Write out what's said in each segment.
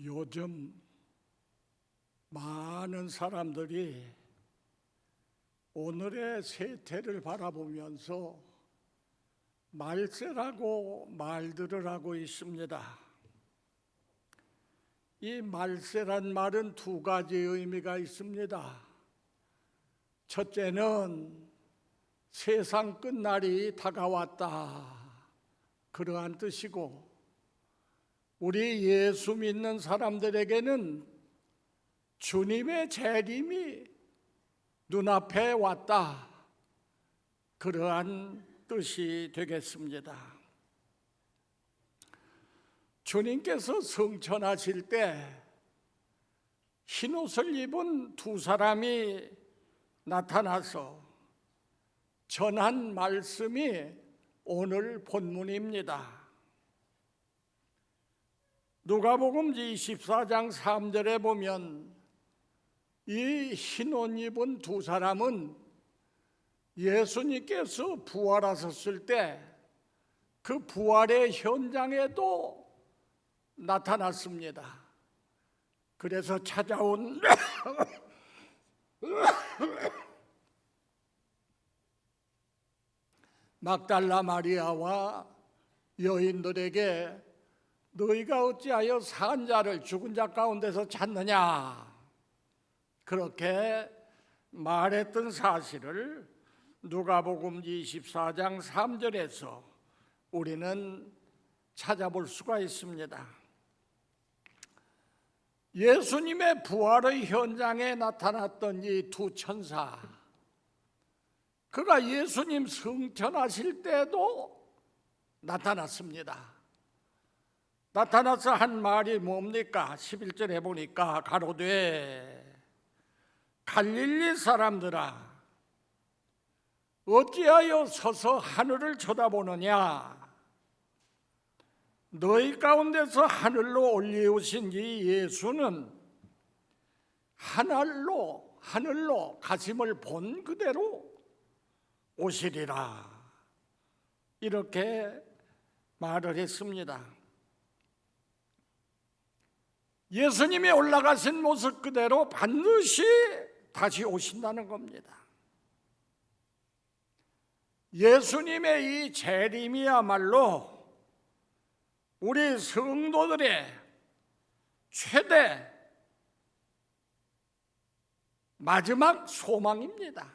요즘 많은 사람들이 오늘의 세태를 바라보면서 말세라고 말들을 하고 있습니다. 이 말세란 말은 두 가지 의미가 있습니다. 첫째는 세상 끝날이 다가왔다, 그러한 뜻이고, 우리 예수 믿는 사람들에게는 주님의 재림이 눈앞에 왔다, 그러한 뜻이 되겠습니다. 주님께서 승천하실 때 흰옷을 입은 두 사람이 나타나서 전한 말씀이 오늘 본문입니다. 누가복음 24장 3절에 보면 이 흰옷 입은 두 사람은 예수님께서 부활하셨을 때 그 부활의 현장에도 나타났습니다. 그래서 찾아온 막달라 마리아와 여인들에게 너희가 어찌하여 산 자를 죽은 자 가운데서 찾느냐, 그렇게 말했던 사실을 누가복음 24장 3절에서 우리는 찾아볼 수가 있습니다. 예수님의 부활의 현장에 나타났던 이 두 천사, 그가 예수님 승천하실 때도 나타났습니다. 나타나서 한 말이 뭡니까? 11절에 보니까 가로되 갈릴리 사람들아, 어찌하여 서서 하늘을 쳐다보느냐? 너희 가운데서 하늘로 올리우신 이 예수는 하늘로 가심을 본 그대로 오시리라, 이렇게 말을 했습니다. 예수님이 올라가신 모습 그대로 반드시 다시 오신다는 겁니다. 예수님의 이 재림이야말로 우리 성도들의 최대 마지막 소망입니다.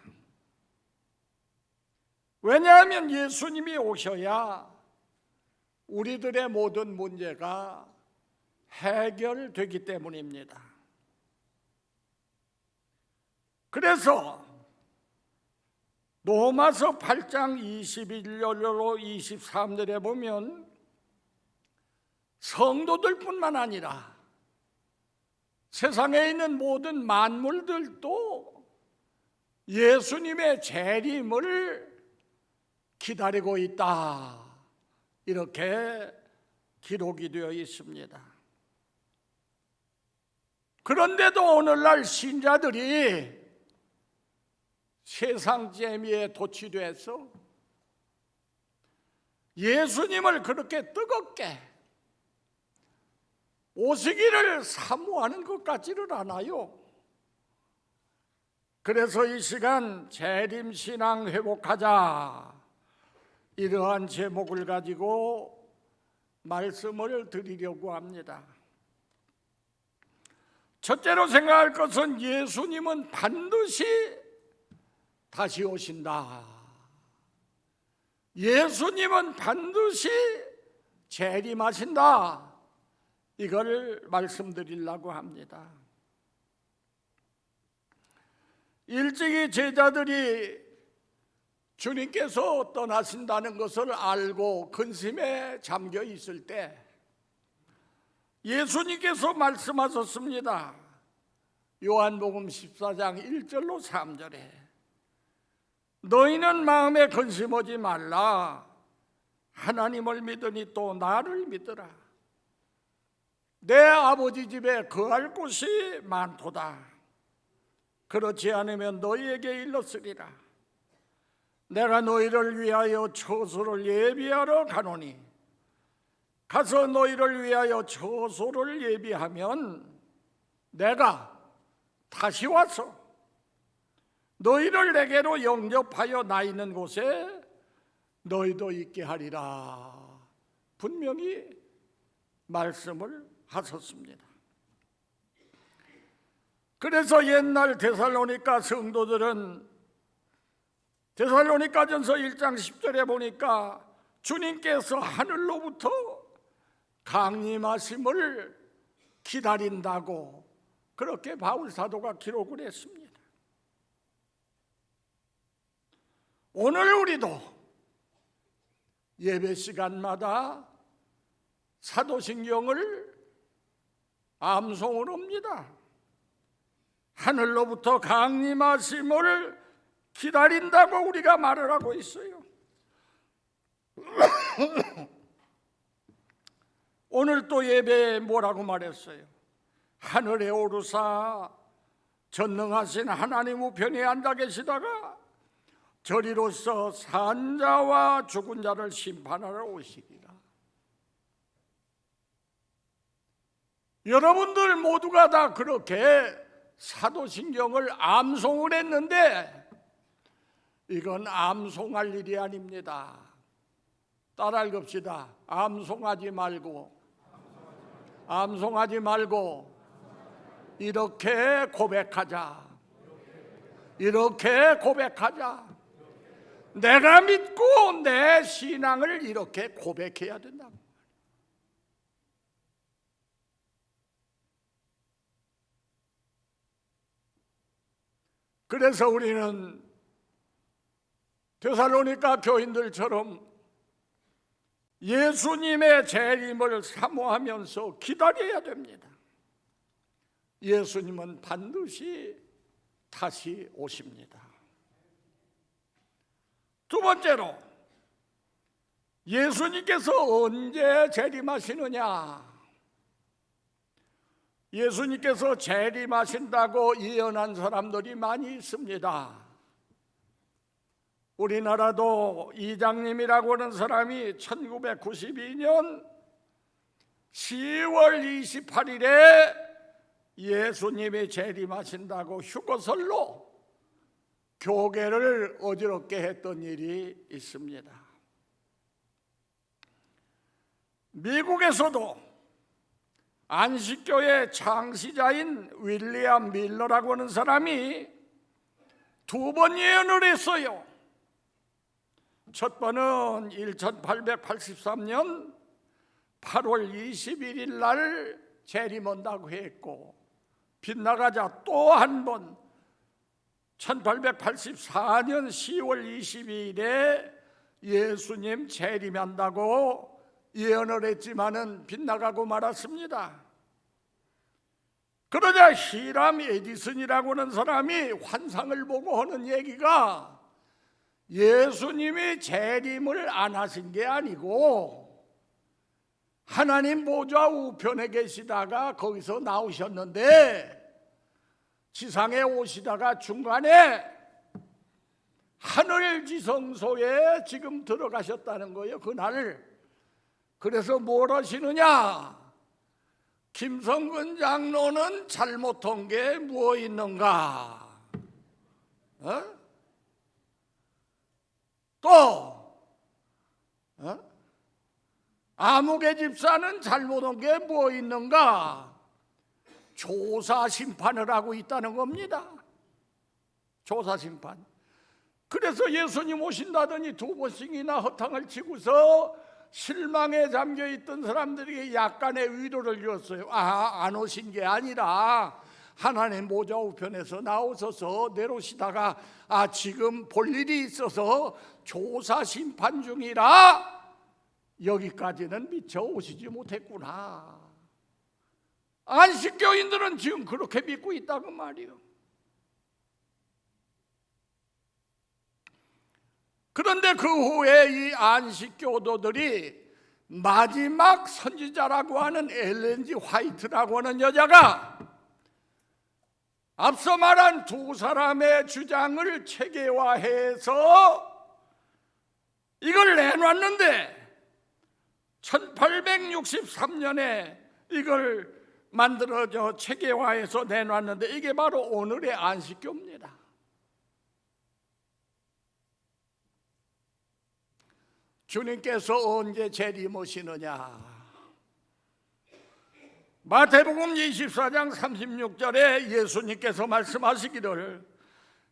왜냐하면 예수님이 오셔야 우리들의 모든 문제가 해결되기 때문입니다. 그래서 로마서 8장 21절로 23절에 보면 성도들뿐만 아니라 세상에 있는 모든 만물들도 예수님의 재림을 기다리고 있다, 이렇게 기록이 되어 있습니다. 그런데도 오늘날 신자들이 세상 재미에 도취돼서 예수님을 그렇게 뜨겁게 오시기를 사모하는 것 같지를 않아요. 그래서 이 시간 재림신앙 회복하자, 이러한 제목을 가지고 말씀을 드리려고 합니다. 첫째로 생각할 것은 예수님은 반드시 다시 오신다. 예수님은 반드시 재림하신다. 이걸 말씀드리려고 합니다. 일찍이 제자들이 주님께서 떠나신다는 것을 알고 근심에 잠겨 있을 때 예수님께서 말씀하셨습니다. 요한복음 14장 1절로 3절에 너희는 마음에 근심하지 말라. 하나님을 믿으니 또 나를 믿으라. 내 아버지 집에 거할 곳이 많도다. 그렇지 않으면 너희에게 일렀으리라. 내가 너희를 위하여 처소를 예비하러 가노니 가서 너희를 위하여 처소를 예비하면 내가 다시 와서 너희를 내게로 영접하여 나 있는 곳에 너희도 있게 하리라. 분명히 말씀을 하셨습니다. 그래서 옛날 데살로니가 성도들은 데살로니가전서 1장 10절에 보니까 주님께서 하늘로부터 강림하심을 기다린다고 그렇게 바울 사도가 기록을 했습니다. 오늘 우리도 예배 시간마다 사도신경을 암송을 합니다. 하늘로부터 강림하심을 기다린다고 우리가 말을 하고 있어요. 오늘 또 예배에 뭐라고 말했어요? 하늘에 오르사 전능하신 하나님 우편에 앉아 계시다가 저리로서 산 자와 죽은 자를 심판하러 오시리라. 여러분들 모두가 다 그렇게 사도신경을 암송을 했는데 이건 암송할 일이 아닙니다. 따라 읽읍시다. 암송하지 말고 이렇게 고백하자. 이렇게 고백하자. 내가 믿고 내 신앙을 이렇게 고백해야 된다. 그래서 우리는 데살로니가 교인들처럼 예수님의 재림을 사모하면서 기다려야 됩니다. 예수님은 반드시 다시 오십니다. 두 번째로 예수님께서 언제 재림하시느냐? 예수님께서 재림하신다고 예언한 사람들이 많이 있습니다. 우리나라도 이장님이라고 하는 사람이 1992년 10월 28일에 예수님이 재림하신다고 휴거설로 교계를 어지럽게 했던 일이 있습니다. 미국에서도 안식교의 창시자인 윌리엄 밀러라고 하는 사람이 두 번 예언을 했어요. 첫 번은 1883년 8월 21일 날 재림한다고 했고, 빗나가자 또 한 번 1884년 10월 22일에 예수님 재림한다고 예언을 했지만은 빗나가고 말았습니다. 그러자 히람 에디슨이라고 하는 사람이 환상을 보고 하는 얘기가 예수님이 재림을 안 하신 게 아니고 하나님 보좌 우편에 계시다가 거기서 나오셨는데 지상에 오시다가 중간에 하늘 지성소에 지금 들어가셨다는 거예요. 그날. 그래서 뭘 하시느냐? 김성근 장로는 잘못한 게 뭐 있는가? 또 아무개 집사는 잘못한 게 뭐 있는가? 조사 심판을 하고 있다는 겁니다. 조사 심판. 그래서 예수님 오신다더니 두 번씩이나 허탕을 치고서 실망에 잠겨있던 사람들에게 약간의 위로를 주었어요. 안 오신 게 아니라 하나님 보좌 우편에서 나오셔서 내려오시다가 지금 볼 일이 있어서 조사 심판 중이라 여기까지는 미처 오시지 못했구나. 안식교인들은 지금 그렇게 믿고 있다고 말이에요. 그런데 그 후에 이 안식교도들이 마지막 선지자라고 하는 엘렌 G 화이트라고 하는 여자가 앞서 말한 두 사람의 주장을 체계화해서 이걸 내놨는데 1863년에 이걸 만들어져 체계화해서 내놨는데 이게 바로 오늘의 안식교입니다. 주님께서 언제 재림하시느냐? 마태복음 24장 36절에 예수님께서 말씀하시기를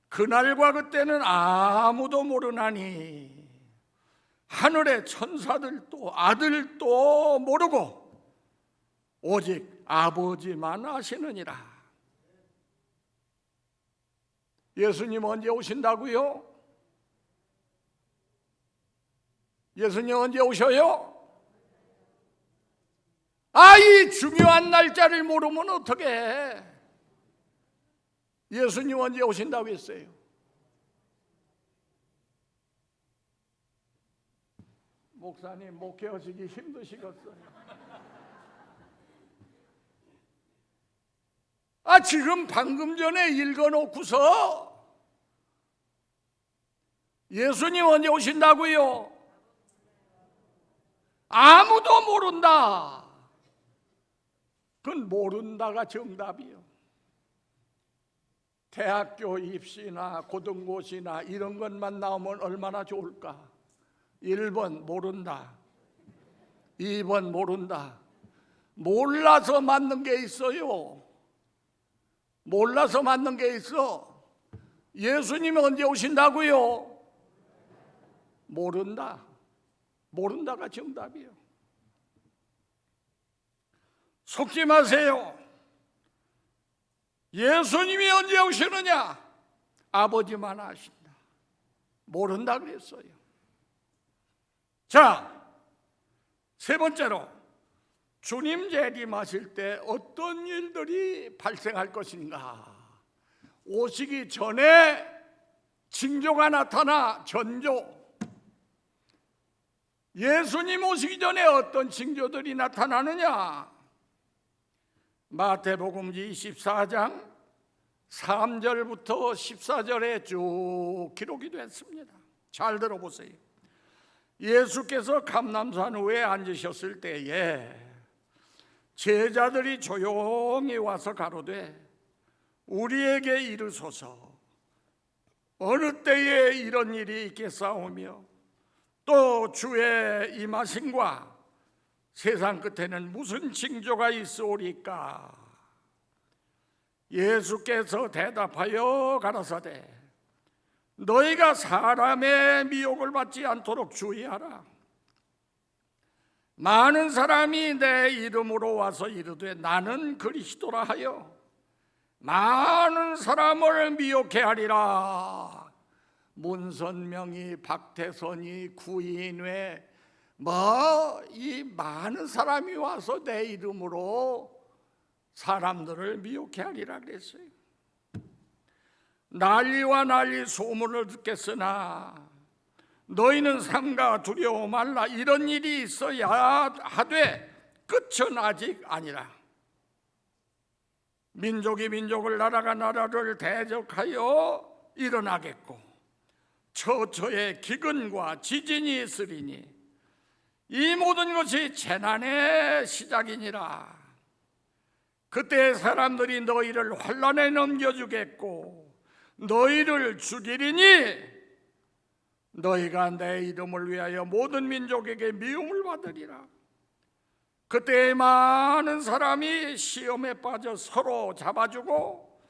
그날과 그때는 아무도 모르나니 하늘의 천사들도 아들도 모르고 오직 아버지만 아시느니라. 예수님 언제 오신다고요? 예수님 언제 오셔요? 이 중요한 날짜를 모르면 어떻게 해? 예수님 언제 오신다고 했어요? 목사님 목회하시기 힘드시겠어요. 지금 방금 전에 읽어놓고서 예수님 언제 오신다고요? 아무도 모른다. 그건 모른다가 정답이요. 대학교 입시나 고등고시나 이런 것만 나오면 얼마나 좋을까? 1번 모른다, 2번 모른다. 몰라서 맞는 게 있어요. 몰라서 맞는 게 있어. 예수님이 언제 오신다고요? 모른다. 모른다가 정답이요. 속지 마세요. 예수님이 언제 오시느냐? 아버지만 아신다. 모른다 그랬어요. 자, 세 번째로 주님 재림하실 때 어떤 일들이 발생할 것인가? 오시기 전에 징조가 나타나 전조. 예수님 오시기 전에 어떤 징조들이 나타나느냐? 마태복음 24장 3절부터 14절에 쭉 기록이 됐습니다. 잘 들어보세요. 예수께서 감람산 위에 앉으셨을 때에 제자들이 조용히 와서 가로되 우리에게 이르소서 어느 때에 이런 일이 있겠사오며 또 주의 임하심과 세상 끝에는 무슨 징조가 있으오리까? 예수께서 대답하여 가라사대 너희가 사람의 미혹을 받지 않도록 주의하라. 많은 사람이 내 이름으로 와서 이르되 나는 그리스도라 하여 많은 사람을 미혹해 하리라. 문선명이, 박태선이, 구인회 이 많은 사람이 와서 내 이름으로 사람들을 미혹해 하리라 그랬어요. 난리와 난리 소문을 듣겠으나 너희는 삼가 두려워 말라. 이런 일이 있어야 하되 끝은 아직 아니라. 민족이 민족을 나라가 나라를 대적하여 일어나겠고 처처에 기근과 지진이 있으리니 이 모든 것이 재난의 시작이니라. 그때 사람들이 너희를 환난에 넘겨주겠고 너희를 죽이리니 너희가 내 이름을 위하여 모든 민족에게 미움을 받으리라. 그때 많은 사람이 시험에 빠져 서로 잡아주고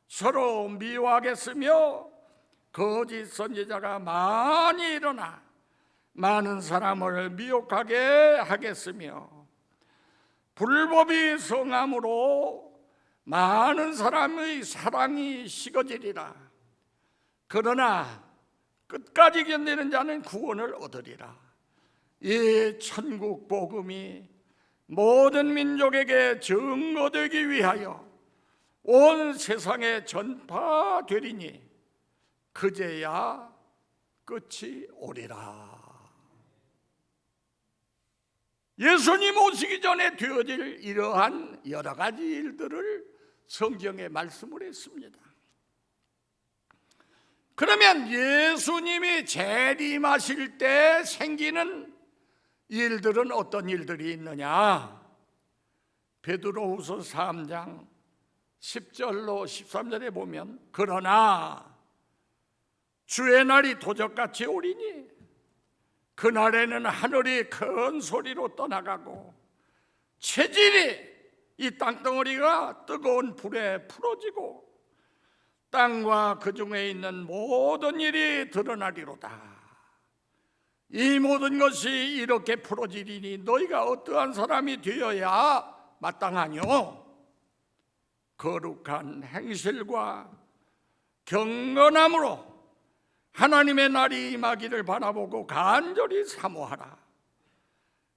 서로 미워하겠으며 거짓 선지자가 많이 일어나 많은 사람을 미혹하게 하겠으며 불법이 성함으로 많은 사람의 사랑이 식어지리라. 그러나 끝까지 견디는 자는 구원을 얻으리라. 이 천국 복음이 모든 민족에게 증거되기 위하여 온 세상에 전파되리니 그제야 끝이 오리라. 예수님 오시기 전에 되어질 이러한 여러 가지 일들을 성경에 말씀을 했습니다. 그러면 예수님이 재림하실 때 생기는 일들은 어떤 일들이 있느냐? 베드로후서 3장 10절로 13절에 보면 그러나 주의 날이 도적같이 오리니 그날에는 하늘이 큰 소리로 떠나가고 체질이 이 땅덩어리가 뜨거운 불에 풀어지고 땅과 그 중에 있는 모든 일이 드러나리로다. 이 모든 것이 이렇게 풀어지리니 너희가 어떠한 사람이 되어야 마땅하뇨? 거룩한 행실과 경건함으로 하나님의 날이 임하기를 바라보고 간절히 사모하라.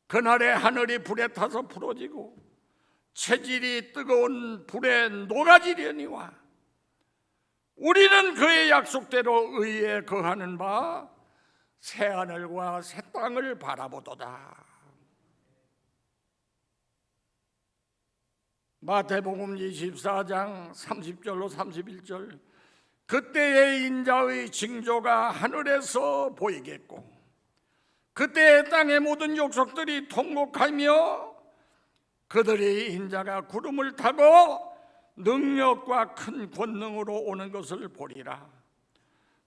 그날에 하늘이 불에 타서 풀어지고 체질이 뜨거운 불에 녹아지려니와 우리는 그의 약속대로 의에 거하는 바 새하늘과 새 땅을 바라보도다. 마태복음 24장 30절로 31절 그때의 인자의 징조가 하늘에서 보이겠고 그때의 땅의 모든 족속들이 통곡하며 그들의 인자가 구름을 타고 능력과 큰 권능으로 오는 것을 보리라.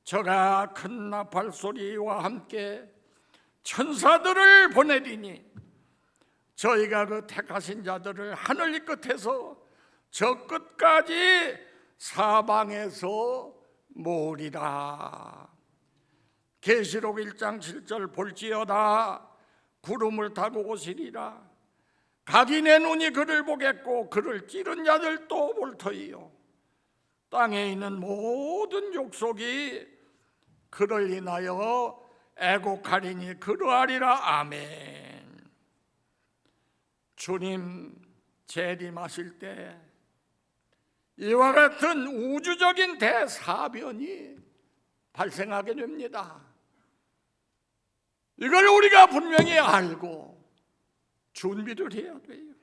저가 큰 나팔 소리와 함께 천사들을 보내리니 저희가 그 택하신 자들을 하늘 끝에서 저 끝까지 사방에서 모으리라. 계시록 1장 7절 볼지어다 구름을 타고 오시리라. 각인의 눈이 그를 보겠고 그를 찌른 자들도 볼 터이요 땅에 있는 모든 족속이 그를 인하여 애곡하리니 그러하리라. 아멘. 주님 재림하실 때 이와 같은 우주적인 대사변이 발생하게 됩니다. 이걸 우리가 분명히 알고 준비를 해야 돼요.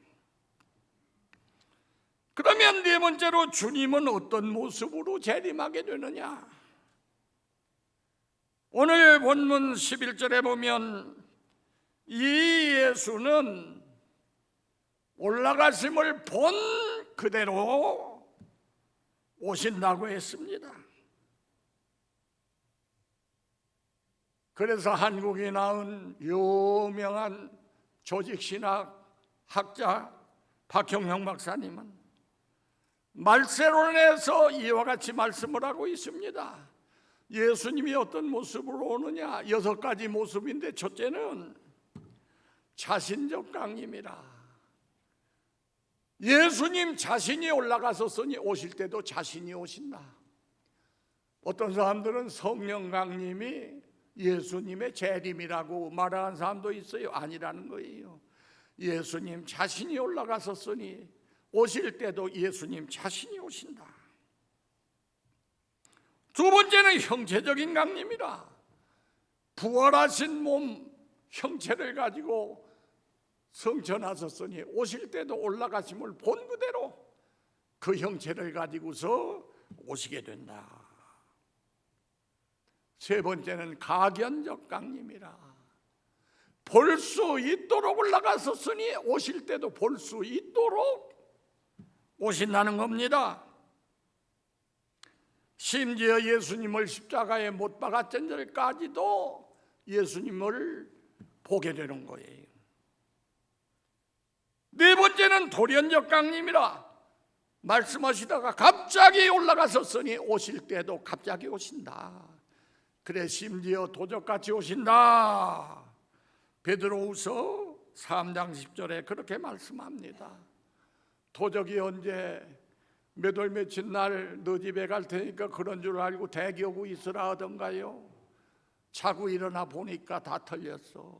그러면 네 번째로 주님은 어떤 모습으로 재림하게 되느냐? 오늘 본문 11절에 보면 이 예수는 올라가심을 본 그대로 오신다고 했습니다. 그래서 한국이 낳은 유명한 조직신학 학자 박형영 박사님은 말세론에서 이와 같이 말씀을 하고 있습니다. 예수님이 어떤 모습으로 오느냐? 6가지 모습인데 첫째는 자신적 강림이라. 예수님 자신이 올라가셨으니 오실 때도 자신이 오신다. 어떤 사람들은 성령 강림이 예수님의 재림이라고 말하는 사람도 있어요. 아니라는 거예요. 예수님 자신이 올라가셨으니 오실 때도 예수님 자신이 오신다. 두 번째는 형체적인 강림이라. 부활하신 몸 형체를 가지고 성천하셨으니 오실 때도 올라가심을 본 그대로 그 형체를 가지고서 오시게 된다. 세 번째는 가견적 강림이라. 볼 수 있도록 올라가셨으니 오실 때도 볼 수 있도록 오신다는 겁니다. 심지어 예수님을 십자가에 못 박았던 절까지도 예수님을 보게 되는 거예요. 네 번째는 돌연적 강림이라. 말씀하시다가 갑자기 올라가셨으니 오실 때도 갑자기 오신다. 그래 심지어 도적같이 오신다. 베드로후서 3장 10절에 그렇게 말씀합니다. 도적이 언제 몇 월 며칠 날 너 집에 갈 테니까 그런 줄 알고 대기하고 있으라 하던가요? 자고 일어나 보니까 다 틀렸어.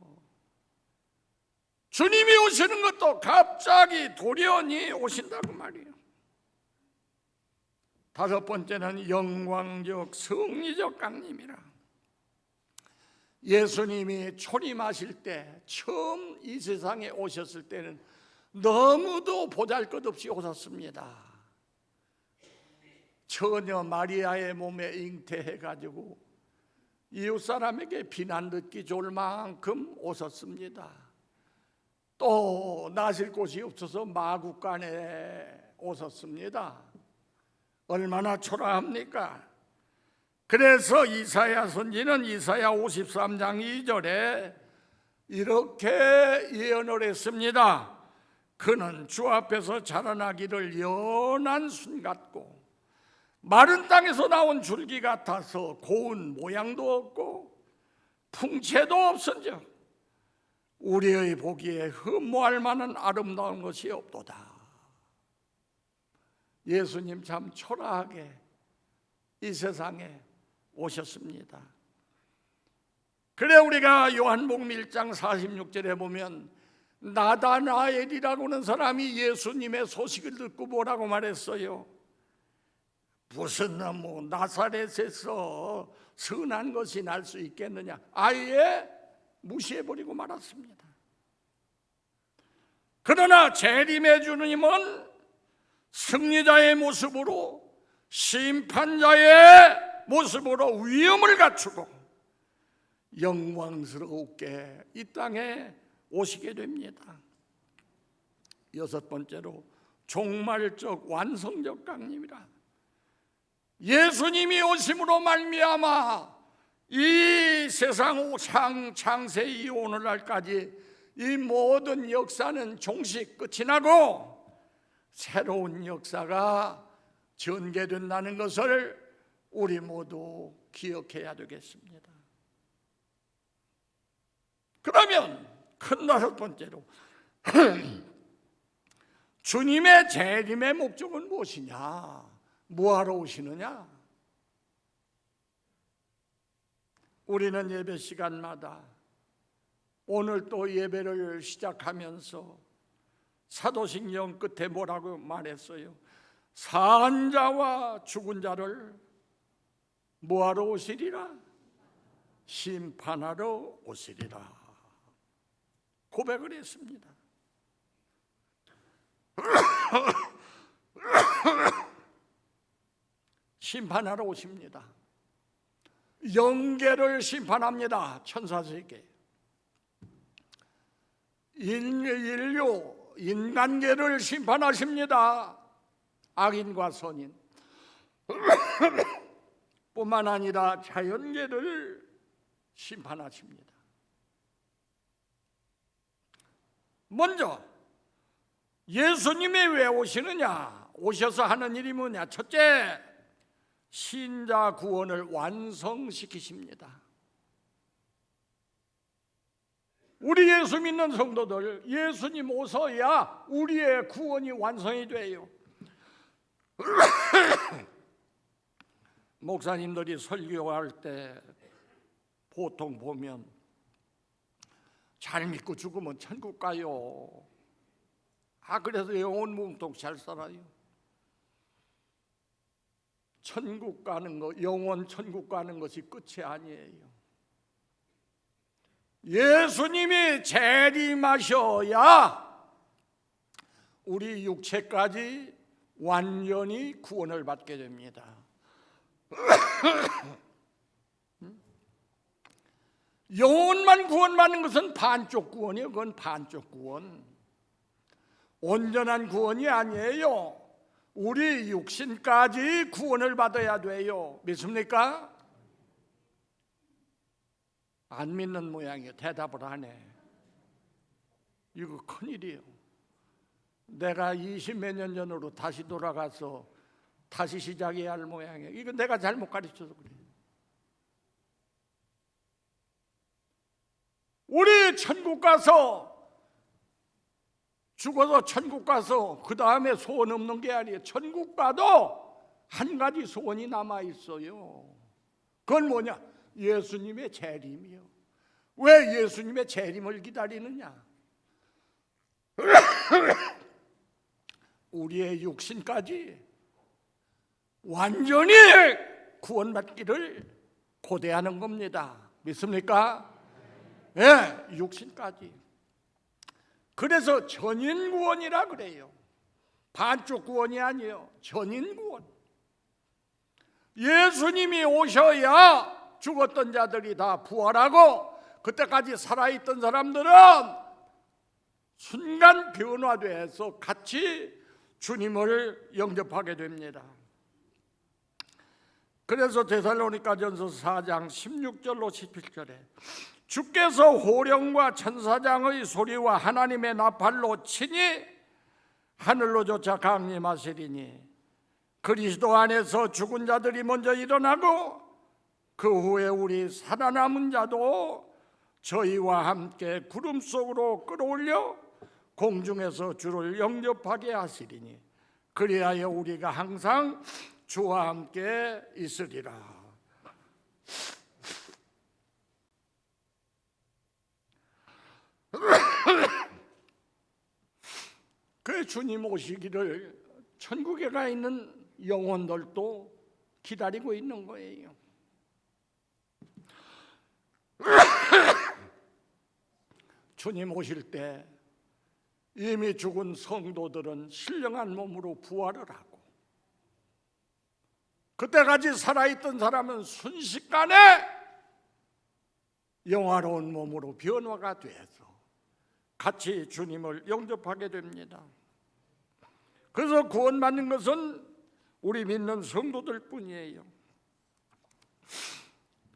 주님이 오시는 것도 갑자기 돌연히 오신다고 말이에요. 다섯 번째는 영광적 승리적 강림이라. 예수님이 초림하실 때 처음 이 세상에 오셨을 때는 너무도 보잘것없이 오셨습니다. 처녀 마리아의 몸에 잉태해가지고 이웃사람에게 비난 듣기 좋을 만큼 오셨습니다. 나실 곳이 없어서 마구간에 오셨습니다. 얼마나 초라합니까? 그래서 이사야 선지는 이사야 53장 2절에 이렇게 예언을 했습니다. 그는 주 앞에서 자라나기를 연한 순 같고 마른 땅에서 나온 줄기 같아서 고운 모양도 없고 풍채도 없은즉 우리의 보기에 흠모할 만한 아름다운 것이 없도다. 예수님 참 초라하게 이 세상에 오셨습니다. 그래 우리가 요한복음 1장 46절에 보면 나다나엘이라고 하는 사람이 예수님의 소식을 듣고 뭐라고 말했어요? 무슨 나사렛에서 선한 것이 날 수 있겠느냐? 아예 무시해버리고 말았습니다. 그러나 재림의 주님은 승리자의 모습으로 심판자의 모습으로 위엄을 갖추고 영광스럽게 이 땅에 오시게 됩니다. 여섯 번째로 종말적 완성적 강림이라. 예수님이 오심으로 말미암아 이 세상 창세 이 오늘날까지 이 모든 역사는 종식 끝이 나고 새로운 역사가 전개된다는 것을 우리 모두 기억해야 되겠습니다. 그러면 큰 다섯 번째로 주님의 재림의 목적은 무엇이냐? 뭐하러 오시느냐? 우리는 예배 시간마다 오늘 또 예배를 시작하면서 사도신경 끝에 뭐라고 말했어요? 산 자와 죽은 자를 뭐하러 오시리라? 심판하러 오시리라 고백을 했습니다. 심판하러 오십니다. 영계를 심판합니다. 천사세계 인류 인간계를 심판하십니다. 악인과 선인 뿐만 아니라 자연계를 심판하십니다. 먼저 예수님이 왜 오시느냐? 오셔서 하는 일이 뭐냐? 첫째, 신자 구원을 완성시키십니다. 우리 예수 믿는 성도들, 예수님 오셔야 우리의 구원이 완성이 돼요. 목사님들이 설교할 때 보통 보면 잘 믿고 죽으면 천국 가요. 그래서 영원 뭉통 잘 살아요. 천국 가는 거, 영원 천국 가는 것이 끝이 아니에요. 예수님이 재림하셔야 우리 육체까지 완전히 구원을 받게 됩니다. 영혼만 구원받는 것은 반쪽 구원이에요. 그건 반쪽 구원. 온전한 구원이 아니에요. 우리 육신까지 구원을 받아야 돼요. 믿습니까? 안 믿는 모양이에요. 대답을 안 해. 이거 큰일이에요. 내가 20몇 년 전으로 다시 돌아가서 다시 시작해야 할 모양이에요. 이거 내가 잘못 가르쳐서 그래. 우리 천국 가서 죽어서 천국 가서 그 다음에 소원 없는 게 아니에요. 천국 가도 한 가지 소원이 남아 있어요. 그건 뭐냐? 예수님의 재림이요. 왜 예수님의 재림을 기다리느냐? 우리의 육신까지 완전히 구원받기를 고대하는 겁니다. 믿습니까? 네, 육신까지. 그래서 전인구원이라 그래요. 반쪽 구원이 아니에요. 전인구원. 예수님이 오셔야 죽었던 자들이 다 부활하고 그때까지 살아있던 사람들은 완전한 변화돼서 같이 주님을 영접하게 됩니다. 그래서 데살로니가전서 4장 16절로 17절에 주께서 호령과 천사장의 소리와 하나님의 나팔로 친히 하늘로조차 강림하시리니 그리스도 안에서 죽은 자들이 먼저 일어나고 그 후에 우리 살아남은 자도 저희와 함께 구름 속으로 끌어올려 공중에서 주를 영접하게 하시리니 그리하여 우리가 항상 주와 함께 있으리라. 그 주님 오시기를 천국에 가 있는 영혼들도 기다리고 있는 거예요. 주님 오실 때 이미 죽은 성도들은 신령한 몸으로 부활을 하고 그때까지 살아있던 사람은 순식간에 영화로운 몸으로 변화가 돼서 같이 주님을 영접하게 됩니다. 그래서 구원받는 것은 우리 믿는 성도들 뿐이에요.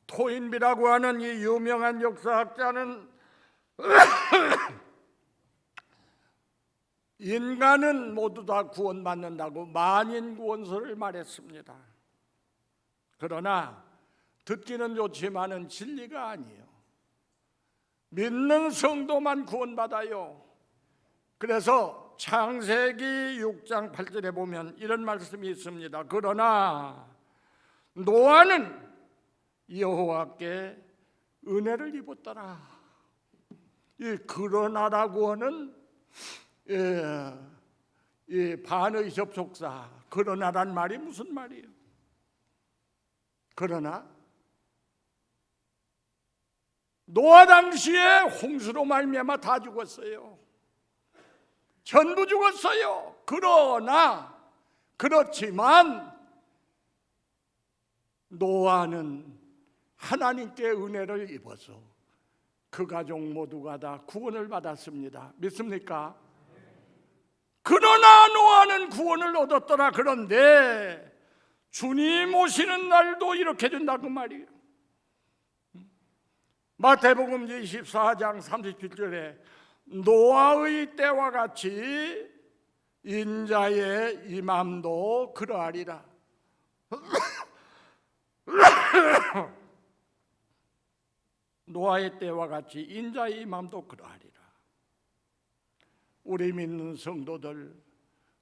토인비라고 하는 이 유명한 역사학자는 인간은 모두 다 구원받는다고 만인구원설을 말했습니다. 그러나 듣기는 좋지만은 진리가 아니에요. 믿는 성도만 구원받아요. 그래서 창세기 6장 8절에 보면 이런 말씀이 있습니다. 그러나 노아는 여호와께 은혜를 입었더라. 이 그러나라고 하는 이 반의 접속사 그러나란 말이 무슨 말이에요? 그러나 노아 당시에 홍수로 말미암아 다 죽었어요. 전부 죽었어요. 그렇지만 노아는 하나님께 은혜를 입어서 그 가족 모두가 다 구원을 받았습니다. 믿습니까? 그러나 노아는 구원을 얻었더라. 그런데 주님 오시는 날도 이렇게 된다고 말이에요. 마태복음 24장 37절에 노아의 때와 같이 인자의 임함도 그러하리라. 노아의 때와 같이 인자의 임함도 그러하리라. 우리 믿는 성도들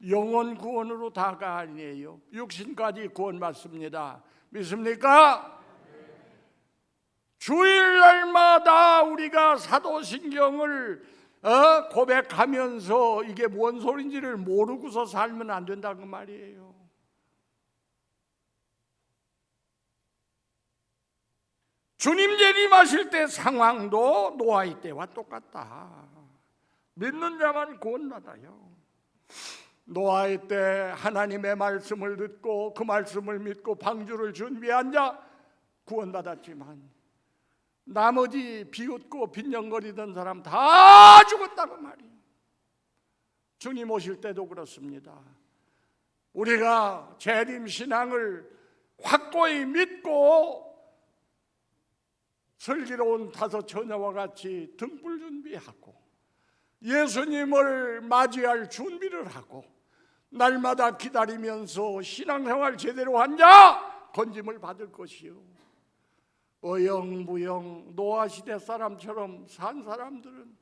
영혼 구원으로 다가 아니에요. 육신까지 구원받습니다. 믿습니까? 주일날마다 우리가 사도신경을 고백하면서 이게 뭔 소린지를 모르고서 살면 안 된다고 말이에요. 주님 재림하실 때 상황도 노아의 때와 똑같다. 믿는 자만 구원받아요. 노아의 때 하나님의 말씀을 듣고 그 말씀을 믿고 방주를 준비한 자 구원받았지만 나머지 비웃고 빈정거리던 사람 다 죽었다고 말이에요. 주님 오실 때도 그렇습니다. 우리가 재림신앙을 확고히 믿고 슬기로운 다섯 처녀와 같이 등불 준비하고 예수님을 맞이할 준비를 하고 날마다 기다리면서 신앙생활 제대로 한 자 건짐을 받을 것이요, 어영부영 노아 시대 사람처럼 산 사람들은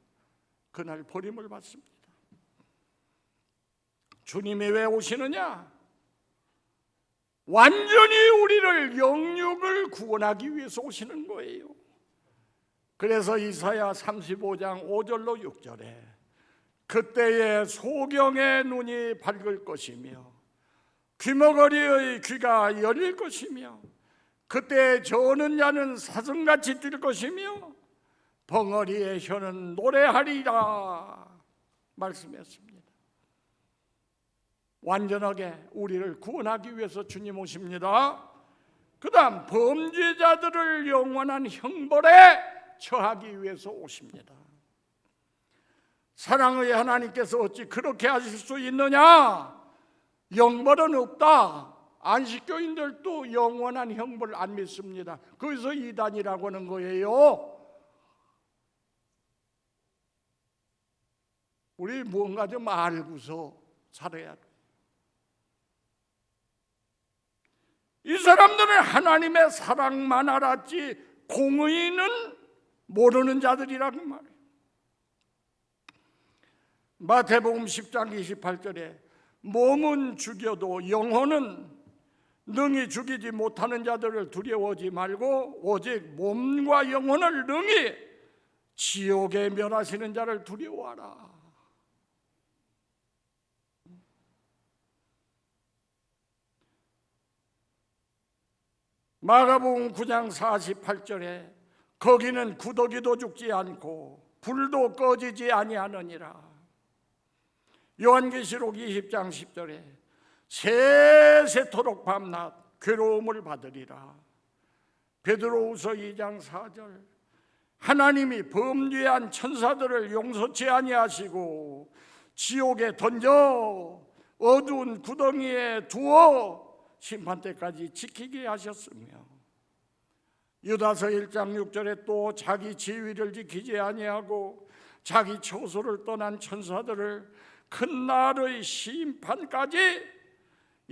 그날 버림을 받습니다. 주님이 왜 오시느냐? 완전히 우리를 영육을 구원하기 위해서 오시는 거예요. 그래서 이사야 35장 5절로 6절에 그때에 소경의 눈이 밝을 것이며 귀머거리의 귀가 열릴 것이며 그때 저는 자는 사슴같이 뛸 것이며 벙어리의 혀는 노래하리라 말씀했습니다. 완전하게 우리를 구원하기 위해서 주님 오십니다. 그 다음 범죄자들을 영원한 형벌에 처하기 위해서 오십니다. 사랑의 하나님께서 어찌 그렇게 하실 수 있느냐? 영벌은 없다. 안식교인들도 영원한 형벌 안 믿습니다. 그래서 이단이라고 하는 거예요. 우리 무언가 좀 알고서 살아야 돼. 이 사람들은 하나님의 사랑만 알았지 공의는 모르는 자들이라고 말해요. 마태복음 10장 28절에 몸은 죽여도 영혼은 능히 죽이지 못하는 자들을 두려워하지 말고 오직 몸과 영혼을 능히 지옥에 멸하시는 자를 두려워하라. 마가복음 9장 48절에 거기는 구더기도 죽지 않고 불도 꺼지지 아니하느니라. 요한계시록 20장 10절에 세세토록 밤낮 괴로움을 받으리라. 베드로후서 2장 4절 하나님이 범죄한 천사들을 용서치 아니하시고 지옥에 던져 어두운 구덩이에 두어 심판 때까지 지키게 하셨으며, 유다서 1장 6절에 또 자기 지위를 지키지 아니하고 자기 처소를 떠난 천사들을 큰 날의 심판까지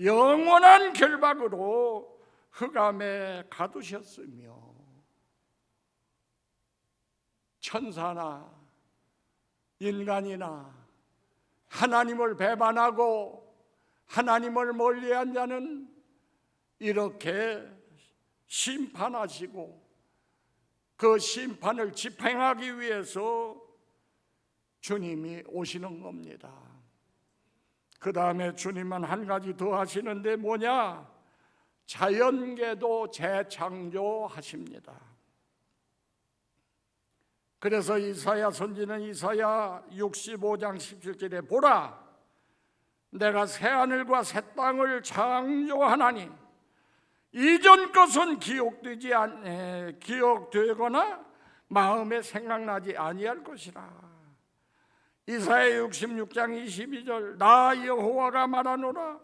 영원한 결박으로 흑암에 가두셨으며, 천사나 인간이나 하나님을 배반하고 하나님을 멀리한 자는 이렇게 심판하시고 그 심판을 집행하기 위해서 주님이 오시는 겁니다. 그 다음에 주님은 한 가지 더 하시는데 뭐냐? 자연계도 재창조하십니다. 그래서 이사야 선지는 이사야 65장 17절에 보라, 내가 새하늘과 새 땅을 창조하나니 이전 것은 기억되거나 마음에 생각나지 아니할 것이라. 이사야 66장 22절 나 여호와가 말하노라,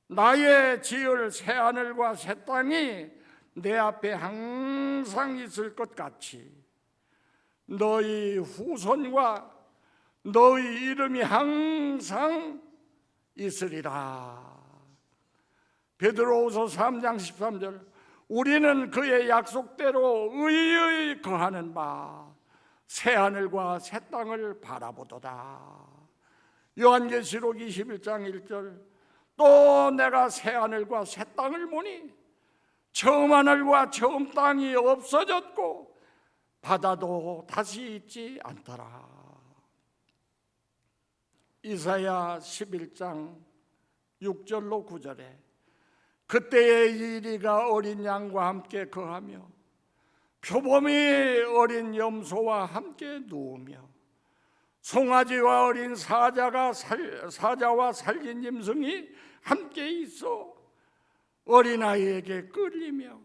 나의 지을 새하늘과 새 땅이 내 앞에 항상 있을 것 같이 너희 후손과 너희 이름이 항상 있으리라. 베드로후서 3장 13절 우리는 그의 약속대로 의의 거하는 바 새하늘과 새 땅을 바라보도다. 요한계시록 21장 1절 또 내가 새하늘과 새 땅을 보니 처음 하늘과 처음 땅이 없어졌고 바다도 다시 있지 않더라. 이사야 11장 6절로 9절에 그때의 이리가 어린 양과 함께 거하며 표범이 어린 염소와 함께 누우며 송아지와 어린 사자와 살긴 짐승이 함께 있어 어린아이에게 끌리며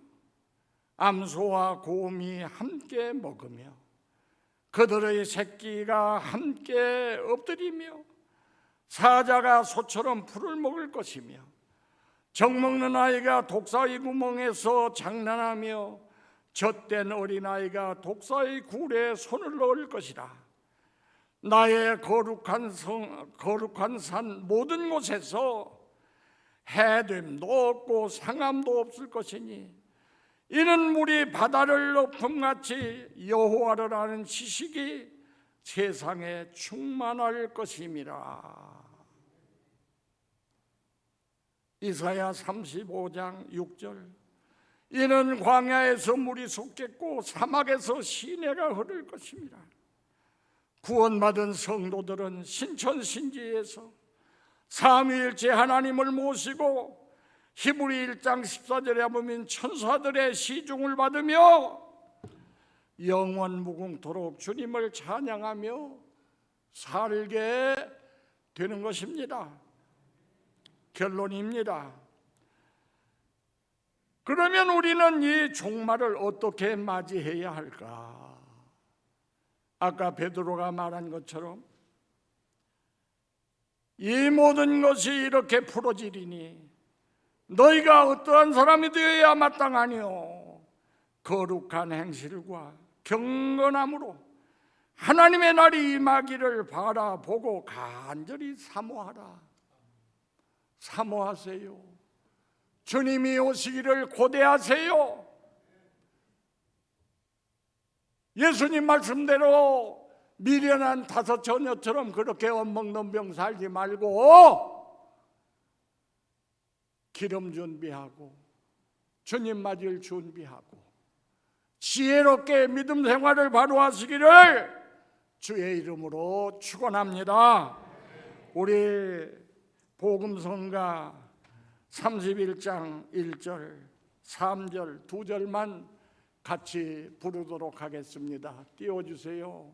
암소와 곰이 함께 먹으며 그들의 새끼가 함께 엎드리며 사자가 소처럼 풀을 먹을 것이며 젖먹는 아이가 독사의 구멍에서 장난하며 젖된 어린아이가 독사의 굴에 손을 넣을 것이라. 나의 거룩한 산 모든 곳에서 해됨도 없고 상함도 없을 것이니 이는 물이 바다를 엎음같이 여호와를 아는 지식이 세상에 충만할 것임이라. 이사야 35장 6절 이는 광야에서 물이 솟겠고 사막에서 시내가 흐를 것입니다. 구원받은 성도들은 신천신지에서 삼위일체 하나님을 모시고 히브리 1장 14절에 보면 천사들의 시중을 받으며 영원 무궁토록 주님을 찬양하며 살게 되는 것입니다. 결론입니다. 그러면 우리는 이 종말을 어떻게 맞이해야 할까? 아까 베드로가 말한 것처럼 이 모든 것이 이렇게 풀어지리니 너희가 어떠한 사람이 되어야 마땅하니요 거룩한 행실과 경건함으로 하나님의 날이 임하기를 바라보고 간절히 사모하라. 사모하세요. 주님이 오시기를 고대하세요. 예수님 말씀대로 미련한 5 처녀처럼 그렇게 엇먹는 살지 말고 기름 준비하고 주님 맞을 준비하고 지혜롭게 믿음 생활을 바로 하시기를 주의 이름으로 축원합니다. 우리 복음성가 31장 1절 3절 2절만 같이 부르도록 하겠습니다. 띄워주세요.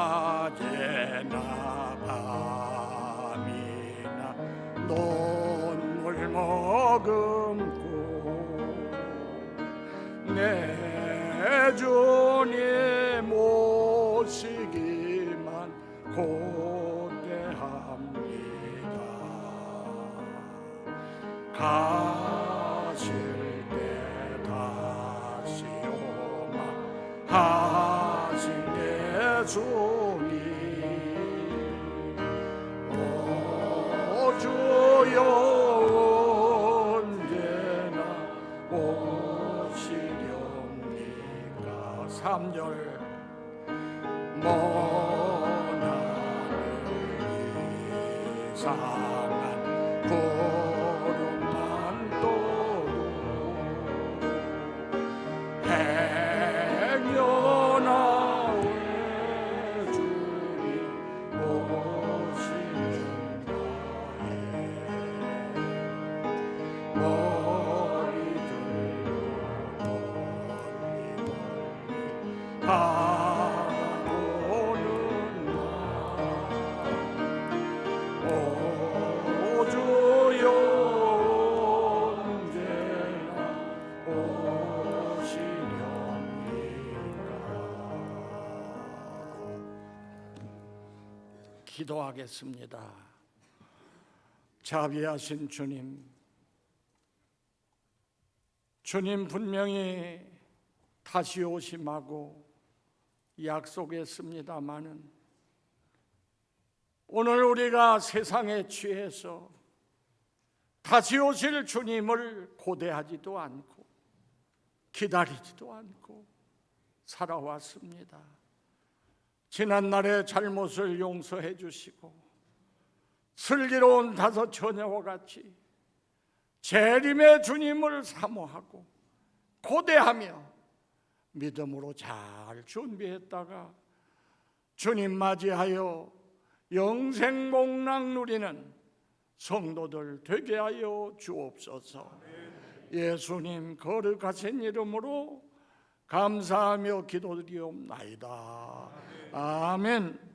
낮에나 밤이나 논물 머금고 내 주님 모시기만 고대합니다. 가실 때 다시 오마 하신 예수님 오 주여 언제나 오시렵니까. 3절 먼 하늘 이상한 구름만 떠도 행여나 기도하겠습니다. 자비하신 주님, 주님 분명히 다시 오심하고 약속했습니다마는 오늘 우리가 세상에 취해서 다시 오실 주님을 고대하지도 않고 기다리지도 않고 살아왔습니다. 지난날의 잘못을 용서해 주시고 슬기로운 5 처녀와 같이 재림의 주님을 사모하고 고대하며 믿음으로 잘 준비했다가 주님 맞이하여 영생복락 누리는 성도들 되게 하여 주옵소서. 예수님 거룩하신 이름으로 감사하며 기도드리옵나이다. 아멘.